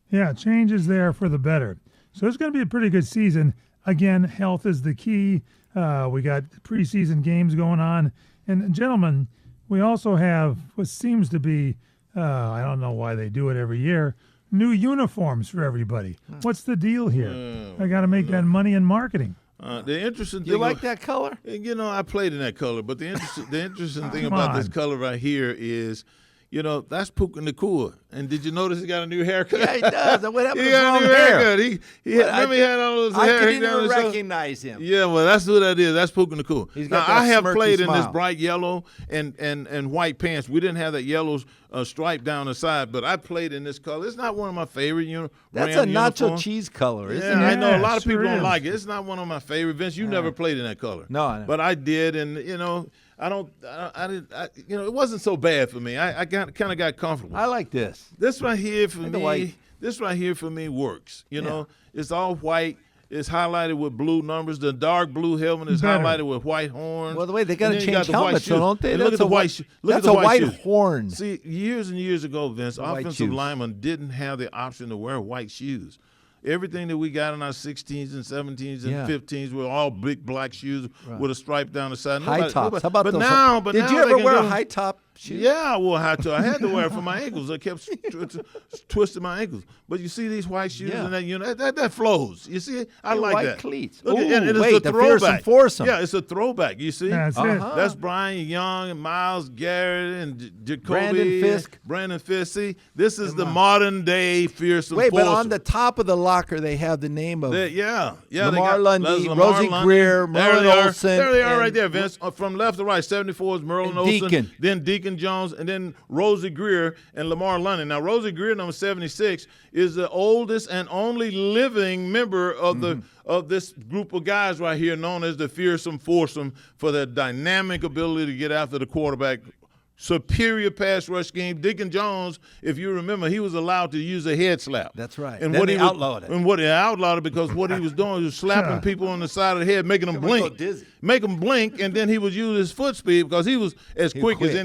Speaker 1: Yeah, change is there for the better. So it's going to be a pretty good season. Again, health is the key. We got preseason games going on. And, gentlemen, we also have what seems to be, I don't know why they do it every year, new uniforms for everybody. What's the deal here? I got to make that money in marketing.
Speaker 3: The interesting thing
Speaker 2: You like that color?
Speaker 3: I played in that color, but the interesting thing
Speaker 1: Come
Speaker 3: about this
Speaker 1: on.
Speaker 3: color right here is, that's Puka Nacua. And did you notice he got a new haircut?
Speaker 2: Yeah, he does. And what happened
Speaker 3: He
Speaker 2: to his
Speaker 3: got
Speaker 2: long
Speaker 3: a new
Speaker 2: hair?
Speaker 3: haircut. Remember he had all those
Speaker 2: I
Speaker 3: hair
Speaker 2: couldn't
Speaker 3: down
Speaker 2: even
Speaker 3: his shoulder?
Speaker 2: recognize him.
Speaker 3: Yeah, well, that's who that is. That's Puka Nacua.
Speaker 2: He's
Speaker 3: Now,
Speaker 2: got that
Speaker 3: I have
Speaker 2: smirky
Speaker 3: played in this
Speaker 2: smile.
Speaker 3: bright yellow and white pants. We didn't have that yellow stripe down the side, but I played in this color. It's not one of my favorite
Speaker 2: That's
Speaker 3: Ram
Speaker 2: a nacho
Speaker 3: uniforms.
Speaker 2: cheese color, isn't
Speaker 3: Yeah,
Speaker 2: it?
Speaker 3: I know a lot of
Speaker 1: sure
Speaker 3: people don't
Speaker 1: is.
Speaker 3: like it. It's not one of my favorite. Vince, you never played in that color.
Speaker 2: No, I know.
Speaker 3: But I did, and it wasn't so bad for me. I kind of got comfortable.
Speaker 2: I like this.
Speaker 3: This right here for
Speaker 2: the white.
Speaker 3: me, works. It's all white. It's highlighted with blue numbers. The dark blue helmet is
Speaker 1: Better.
Speaker 3: highlighted with white horns.
Speaker 2: Well, the way they got
Speaker 3: And
Speaker 2: to
Speaker 3: then you
Speaker 2: change
Speaker 3: got the white
Speaker 2: helmets,
Speaker 3: shoes.
Speaker 2: don't they?
Speaker 3: And look
Speaker 2: That's
Speaker 3: at the
Speaker 2: a
Speaker 3: white. Look
Speaker 2: That's
Speaker 3: at the
Speaker 2: a
Speaker 3: white
Speaker 2: white
Speaker 3: shoes.
Speaker 2: horn.
Speaker 3: See, years and years ago, Vince,
Speaker 2: white
Speaker 3: offensive
Speaker 2: shoes.
Speaker 3: linemen didn't have the option to wear white shoes. Everything that we got in our 16s and 17s and
Speaker 2: Yeah.
Speaker 3: 15s were all big black shoes with a stripe down the side.
Speaker 2: High tops.
Speaker 3: Nobody-
Speaker 2: How about
Speaker 3: but
Speaker 2: those?
Speaker 3: now, but
Speaker 2: Did
Speaker 3: now
Speaker 2: you
Speaker 3: they
Speaker 2: ever
Speaker 3: can
Speaker 2: wear a
Speaker 3: do-
Speaker 2: high top shoe?
Speaker 3: Yeah, I wore a high toe. I had to wear it for my ankles. I kept twisting my ankles. But you see these white shoes
Speaker 2: Yeah.
Speaker 3: and that flows. You see, I
Speaker 2: They're
Speaker 3: like
Speaker 2: white
Speaker 3: that.
Speaker 2: cleats.
Speaker 3: Look,
Speaker 2: Ooh,
Speaker 3: and it's
Speaker 2: wait,
Speaker 3: a
Speaker 2: the fearsome
Speaker 3: throwback.
Speaker 2: foursome.
Speaker 3: Yeah, it's a throwback. You see,
Speaker 1: That's it.
Speaker 3: that's Brian Young and Miles Garrett and Jacoby
Speaker 2: Brandon Fisk.
Speaker 3: See, this is the modern day fearsome.
Speaker 2: Wait, but
Speaker 3: foursome.
Speaker 2: on the top of the locker, they have the name of
Speaker 3: Yeah.
Speaker 2: Lamar Lundy,
Speaker 3: that's Lamar
Speaker 2: Rosie
Speaker 3: Lundy.
Speaker 2: Greer,
Speaker 3: There
Speaker 2: Merlin
Speaker 3: they are.
Speaker 2: Olsen,
Speaker 3: There they are right
Speaker 2: and-
Speaker 3: there, Vince. From left to right, 74 is Merlin
Speaker 2: and
Speaker 3: Olsen,
Speaker 2: Deacon.
Speaker 3: then Deacon Jones, and then Rosie Greer and Lamar Lundy. Now, Rosie Greer, number 76, is the oldest and only living member of of this group of guys right here, known as the fearsome foursome, for their dynamic ability to get after the quarterback. Superior pass rush scheme. Deacon Jones, if you remember, he was allowed to use a head slap.
Speaker 2: That's right.
Speaker 3: And
Speaker 2: Then
Speaker 3: what
Speaker 2: they
Speaker 3: he was-
Speaker 2: outlawed it.
Speaker 3: And what he outlawed it because what he was doing was slapping people on the side of the head, making them
Speaker 2: Everyone
Speaker 3: blink,
Speaker 2: go dizzy.
Speaker 3: make them blink, and then he would use his foot speed because he was as quick
Speaker 2: quick.
Speaker 3: as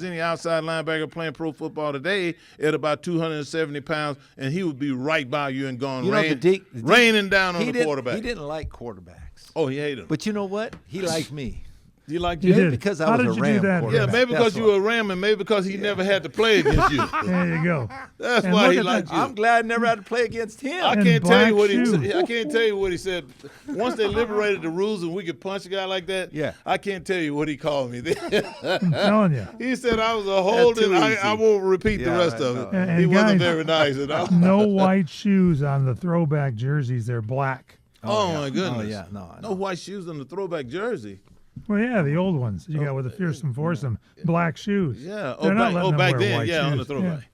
Speaker 3: any outside linebacker playing pro football today at about 270 pounds, and he would be right by you and going raining down on the quarterback.
Speaker 2: He didn't like quarterbacks.
Speaker 3: Oh, he hated him.
Speaker 2: But you know what? He liked me.
Speaker 3: Do you like
Speaker 1: You
Speaker 3: Jay?
Speaker 1: did.
Speaker 2: Because I
Speaker 1: How
Speaker 2: was
Speaker 1: did
Speaker 2: a
Speaker 1: you do
Speaker 2: Ram
Speaker 1: that?
Speaker 2: quarterback.
Speaker 3: Yeah, maybe
Speaker 2: That's
Speaker 3: because you
Speaker 2: why.
Speaker 3: were a Ram, and maybe because he never had to play against you.
Speaker 1: There you go.
Speaker 3: That's
Speaker 1: And
Speaker 3: why
Speaker 1: look
Speaker 3: he
Speaker 1: at
Speaker 3: liked
Speaker 1: that.
Speaker 3: you.
Speaker 2: I'm glad I never had to play against him.
Speaker 3: I
Speaker 1: And
Speaker 3: can't tell you
Speaker 1: black
Speaker 3: what he
Speaker 1: shoes.
Speaker 3: said. I can't tell you what he said. Once they liberated the rules and we could punch a guy like that,
Speaker 2: Yeah.
Speaker 3: I can't tell you what he called me.
Speaker 1: I'm telling you.
Speaker 3: He said I was a holding.
Speaker 2: too easy.
Speaker 3: I won't repeat the
Speaker 2: Yeah,
Speaker 3: rest
Speaker 2: I
Speaker 3: of
Speaker 2: know.
Speaker 3: it.
Speaker 1: And
Speaker 3: He wasn't
Speaker 1: guys-
Speaker 3: very nice at all.
Speaker 1: No white shoes on the throwback jerseys. They're black.
Speaker 3: Oh, my goodness.
Speaker 2: Oh, yeah. No, I know.
Speaker 3: No white shoes on the throwback jersey.
Speaker 1: Well, yeah, the old ones you got with the fearsome foursome, black shoes.
Speaker 3: Yeah.
Speaker 1: They're not letting them
Speaker 3: back
Speaker 1: wear
Speaker 3: then,
Speaker 1: white
Speaker 3: on the
Speaker 1: shoes.
Speaker 3: throwback.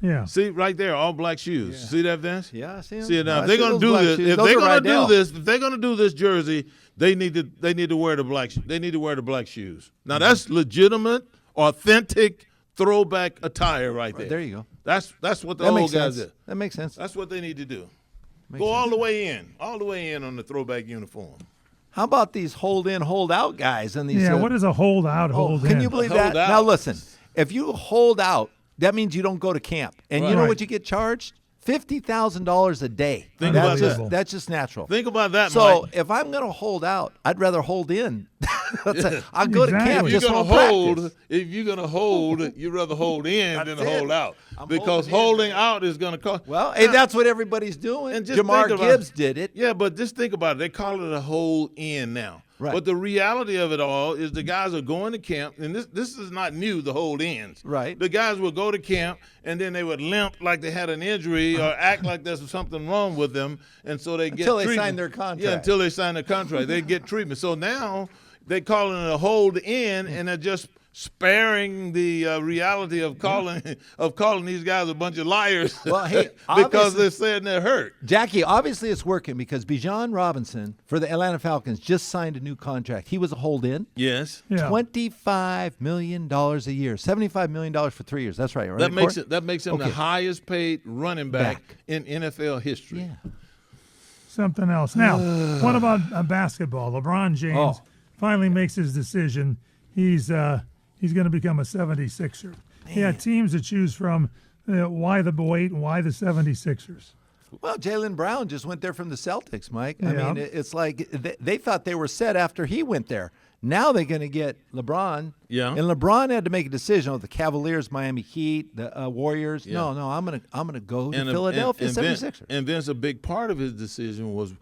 Speaker 1: Yeah.
Speaker 3: See right there, all black shoes.
Speaker 2: Yeah.
Speaker 3: See that, Vince?
Speaker 2: Yeah, I see them.
Speaker 3: See it now.
Speaker 2: I
Speaker 3: If they're
Speaker 2: see
Speaker 3: gonna
Speaker 2: those
Speaker 3: do
Speaker 2: black
Speaker 3: this,
Speaker 2: shoes.
Speaker 3: if
Speaker 2: Those
Speaker 3: they're
Speaker 2: are
Speaker 3: gonna
Speaker 2: Rydell.
Speaker 3: do this, if they're gonna do this jersey, they need to wear the black. They need to wear the black shoes. Now that's legitimate, authentic throwback attire right there.
Speaker 2: There you go.
Speaker 3: That's what the
Speaker 2: That
Speaker 3: old
Speaker 2: makes
Speaker 3: guys
Speaker 2: sense.
Speaker 3: did.
Speaker 2: That makes sense.
Speaker 3: That's what they need to do.
Speaker 2: Makes
Speaker 3: Go
Speaker 2: sense.
Speaker 3: all the way in on the throwback uniform.
Speaker 2: How about these hold in, hold out guys and these?
Speaker 1: Yeah, what is a hold out, hold in?
Speaker 2: Can you believe
Speaker 3: Hold
Speaker 2: that?
Speaker 3: out.
Speaker 2: Now listen, if you hold out, that means you don't go to camp, and you know
Speaker 1: Right.
Speaker 2: what you get charged? $50,000 a day.
Speaker 3: Think
Speaker 1: about
Speaker 2: just
Speaker 1: that.
Speaker 2: that's just natural.
Speaker 3: Think about that,
Speaker 2: So
Speaker 3: Mike.
Speaker 2: if I'm going to hold out, I'd rather hold in. I'll go to camp
Speaker 1: Exactly.
Speaker 3: If
Speaker 2: just
Speaker 3: you're
Speaker 2: for
Speaker 3: gonna hold,
Speaker 2: practice.
Speaker 3: you'd rather hold in than to
Speaker 2: That's it.
Speaker 3: hold out,
Speaker 2: I'm
Speaker 3: because
Speaker 2: holding in,
Speaker 3: holding out is gonna cost.
Speaker 2: Well, hey, that's what everybody's doing.
Speaker 3: And just
Speaker 2: Jamar
Speaker 3: think about
Speaker 2: Gibbs
Speaker 3: it.
Speaker 2: did it.
Speaker 3: Yeah, but just think about it. They call it a hold in now.
Speaker 2: Right.
Speaker 3: But the reality of it all is the guys are going to camp, and this is not new, the hold ins.
Speaker 2: Right.
Speaker 3: The guys would go to camp, and then they would limp like they had an injury or act like there's something wrong with them, and so they get
Speaker 2: Until they
Speaker 3: treatment.
Speaker 2: sign their contract.
Speaker 3: Yeah, until they sign their contract. They get treatment. So now they call it a hold in, and they're just sparing the reality of calling these guys a bunch of liars.
Speaker 2: Well, hey,
Speaker 3: because
Speaker 2: obviously-
Speaker 3: they're saying they're hurt.
Speaker 2: Jackie, obviously it's working because Bijan Robinson for the Atlanta Falcons just signed a new contract. He was a hold in.
Speaker 3: Yes.
Speaker 1: Yeah.
Speaker 2: $25 million a year, $75 million for 3 years. That's right.
Speaker 3: That makes him
Speaker 2: Okay.
Speaker 3: the highest paid running back
Speaker 2: Back.
Speaker 3: in NFL history.
Speaker 2: Yeah.
Speaker 1: Something else. Now, what about basketball? LeBron James finally makes his decision. He's going to become a 76er. He had teams to choose from. Why the wait and why the 76ers?
Speaker 2: Well, Jaylen Brown just went there from the Celtics, Mike. I
Speaker 1: Yeah.
Speaker 2: mean, it's like they thought they were set after he went there. Now they're going to get LeBron.
Speaker 3: Yeah.
Speaker 2: And LeBron had to make a decision. The Cavaliers, Miami Heat, the Warriors.
Speaker 3: Yeah.
Speaker 2: No, I'm gonna go to
Speaker 3: And
Speaker 2: Philadelphia
Speaker 3: and
Speaker 2: 76ers.
Speaker 3: And Vince, a big part of his decision was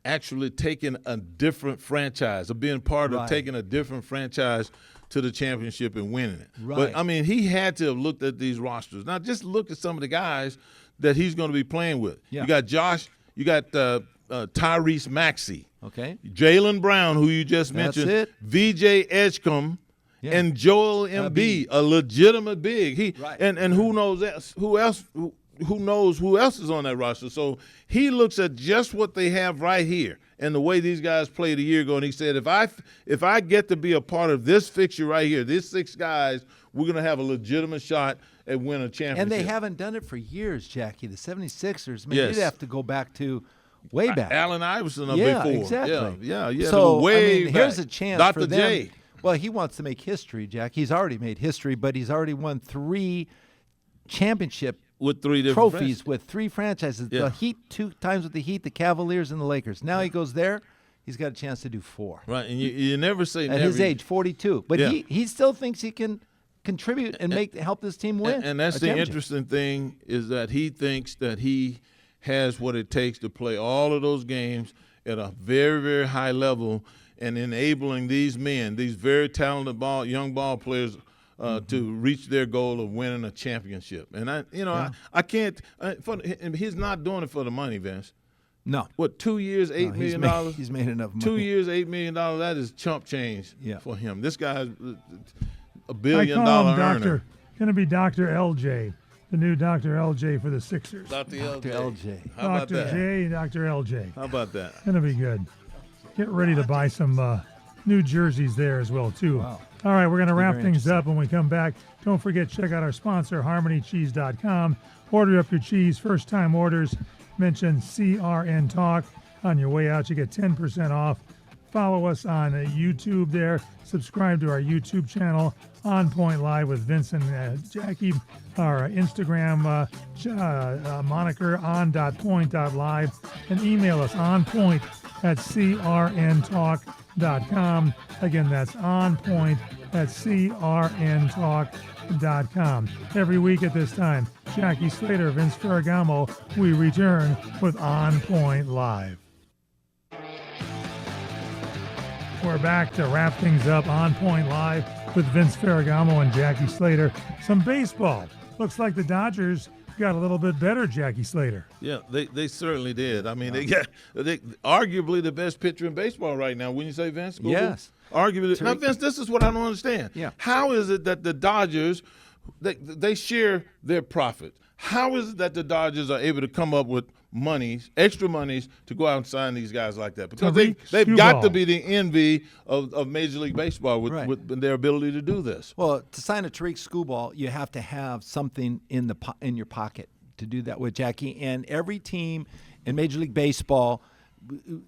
Speaker 3: actually taking a different franchise, or being part of
Speaker 2: Right.
Speaker 3: taking a different franchise to the championship and winning it.
Speaker 2: Right.
Speaker 3: But, I mean, he had to have looked at these rosters. Now, just look at some of the guys that he's going to be playing with.
Speaker 2: Yeah.
Speaker 3: You got Josh, you got Tyrese Maxey,
Speaker 2: Okay.
Speaker 3: Jaylen Brown, who you just
Speaker 2: That's
Speaker 3: mentioned,
Speaker 2: it.
Speaker 3: VJ Edgecombe,
Speaker 2: Yeah.
Speaker 3: and Joel Embiid, a legitimate big.
Speaker 2: Right.
Speaker 3: And who knows who knows who else is on that roster. So he looks at just what they have right here and the way these guys played a year ago, and he said, if I get to be a part of this fixture right here, these 6 guys, we're going to have a legitimate shot at winning a championship.
Speaker 2: And they haven't done it for years, Jackie. The 76ers, man,
Speaker 3: Yes.
Speaker 2: you'd have to go back to way back.
Speaker 3: Allen Iverson up
Speaker 2: Yeah,
Speaker 3: before.
Speaker 2: exactly.
Speaker 3: Yeah. You had to
Speaker 2: So,
Speaker 3: go way
Speaker 2: I mean, here's
Speaker 3: back.
Speaker 2: a chance
Speaker 3: Dr.
Speaker 2: for them.
Speaker 3: J.
Speaker 2: Well, he wants to make history, Jack. He's already made history, but he's already won 3 championship
Speaker 3: with 3 different
Speaker 2: trophies
Speaker 3: franchises.
Speaker 2: with 3 franchises.
Speaker 3: Yeah.
Speaker 2: The Heat 2 times with the Heat, the Cavaliers, and the Lakers. Now he goes there. He's got a chance to do 4.
Speaker 3: Right, and you never say
Speaker 2: At
Speaker 3: never.
Speaker 2: his age, 42. But
Speaker 3: Yeah.
Speaker 2: he still thinks he can contribute and help this team win.
Speaker 3: And that's
Speaker 2: a
Speaker 3: the
Speaker 2: championship.
Speaker 3: interesting thing, is that he thinks that he has what it takes to play all of those games at a very, very high level, and enabling these men, these very talented young ball players, to reach their goal of winning a championship. And I can't. And he's not doing it for the money, Vince.
Speaker 2: No.
Speaker 3: What, 2 years, $8
Speaker 2: he's
Speaker 3: million?
Speaker 2: made, he's made enough money.
Speaker 3: 2 years, $8 million. That is chump change
Speaker 2: Yeah.
Speaker 3: for him. This guy's $1
Speaker 1: I
Speaker 3: billion
Speaker 1: call him
Speaker 3: earner.
Speaker 1: going to be Dr. LJ, the new Dr. LJ for the Sixers.
Speaker 3: Dr.
Speaker 2: LJ.
Speaker 3: How about
Speaker 1: Dr.
Speaker 3: that?
Speaker 1: J and Dr. LJ.
Speaker 3: How about that?
Speaker 1: Going to be good. Get ready to buy some new jerseys there as well, too.
Speaker 2: Wow.
Speaker 1: All right, we're going to wrap
Speaker 2: very
Speaker 1: things up when we come back. Don't forget, check out our sponsor, HarmonyCheese.com. Order up your cheese. First-time orders, mention CRN Talk. On your way out, you get 10% off. Follow us on YouTube there. Subscribe to our YouTube channel, On Point Live with Vince and Jackie. Our Instagram moniker, on.point.live. And email us, onpoint@crntalk.com. Again, that's onpoint@crntalk.com. Every week at this time, Jackie Slater, Vince Ferragamo, we return with On Point Live. We're back to wrap things up. On Point Live with Vince Ferragamo and Jackie Slater. Some baseball. Looks like the Dodgers got a little bit better, Jackie Slater.
Speaker 3: Yeah, they certainly did. I mean, they arguably the best pitcher in baseball right now. Wouldn't you say, Vince? Skubal?
Speaker 2: Yes.
Speaker 3: Arguably. Now, Vince, this is what I don't understand.
Speaker 2: Yeah.
Speaker 3: How is it that the Dodgers, they share their profits? How is it that the Dodgers are able to come up with extra monies to go out and sign these guys like that? Because they've got to be the envy of Major League Baseball with their ability to do this.
Speaker 2: Well, to sign a Tariq Skubal, you have to have something in your pocket to do that with, Jackie. And every team in Major League Baseball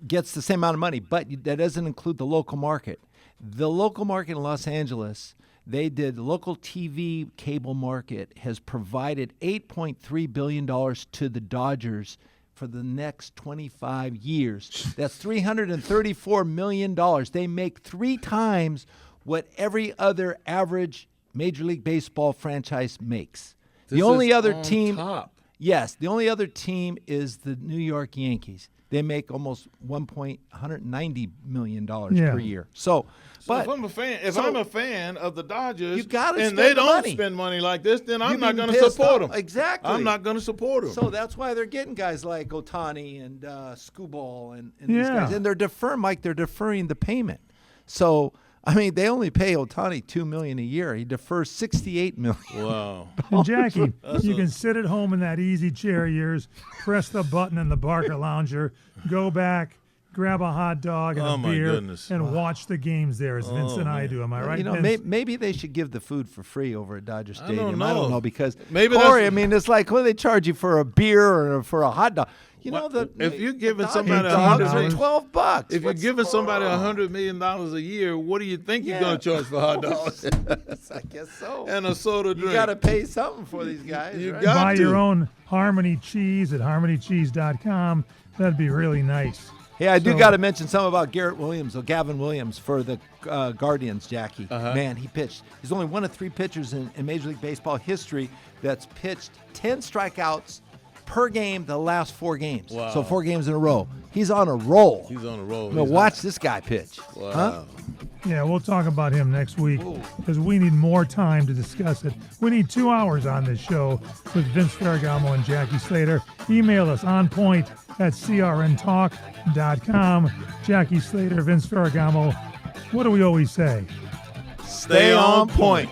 Speaker 2: gets the same amount of money, but that doesn't include the local market. The local market in Los Angeles, the local TV cable market has provided $8.3 billion to the Dodgers for the next 25 years. That's $334 million. They make 3 times what every other average Major League Baseball franchise makes.
Speaker 3: This
Speaker 2: the only
Speaker 3: is
Speaker 2: other
Speaker 3: on
Speaker 2: team,
Speaker 3: top.
Speaker 2: yes, the only other team is the New York Yankees. They make almost $190 million per year. So
Speaker 3: if I'm a fan of the Dodgers,
Speaker 2: you gotta
Speaker 3: and
Speaker 2: spend
Speaker 3: they
Speaker 2: the
Speaker 3: don't
Speaker 2: money.
Speaker 3: spend money like this, then I'm
Speaker 2: You'd
Speaker 3: not
Speaker 2: be
Speaker 3: going to
Speaker 2: pissed
Speaker 3: support
Speaker 2: off.
Speaker 3: them.
Speaker 2: Exactly.
Speaker 3: I'm not going to support them.
Speaker 2: So that's why they're getting guys like Ohtani and Skubal and these guys, and they're deferring the payment. So I mean, they only pay Ohtani $2 million a year. He defers $68 million.
Speaker 3: Wow.
Speaker 1: And Jackie, you can sit at home in that easy chair of yours, press the button in the Barker Lounger, go back, grab a hot dog and a beer, and watch the games there as Vince and I do. Am I right?
Speaker 2: You know,
Speaker 1: Vince?
Speaker 2: maybe they should give the food for free over at Dodger Stadium.
Speaker 3: I don't know
Speaker 2: because
Speaker 3: maybe
Speaker 2: Corey, I mean, it's like what do they charge you for a beer or for a hot dog? You know,
Speaker 3: if you're giving
Speaker 2: the
Speaker 3: somebody
Speaker 2: dogs are
Speaker 1: $100
Speaker 2: $12.
Speaker 3: if you're giving somebody $100 million a year, what do you think you're going to charge for hot dogs?
Speaker 2: I guess so.
Speaker 3: And a soda drink.
Speaker 2: You got to pay something for these guys.
Speaker 3: You
Speaker 2: right?
Speaker 3: got
Speaker 1: Buy
Speaker 3: to.
Speaker 1: your own Harmony cheese at harmonycheese.com. That'd be really nice.
Speaker 2: Hey, I do
Speaker 1: So-
Speaker 2: got to mention something about Gavin Williams for the Guardians, Jackie. Man, he pitched. He's only one of 3 pitchers in Major League Baseball history that's pitched 10 strikeouts per game the last 4 games.
Speaker 3: Wow.
Speaker 2: So 4 games in a row. He's on a roll.
Speaker 3: He's on a roll.
Speaker 2: Now watch this guy pitch.
Speaker 3: Wow.
Speaker 2: Huh?
Speaker 1: Yeah, we'll talk about him next week because we need more time to discuss it. We need 2 hours on this show with Vince Ferragamo and Jackie Slater. Email us onpoint@crntalk.com. Jackie Slater, Vince Ferragamo. What do we always say?
Speaker 2: Stay on point.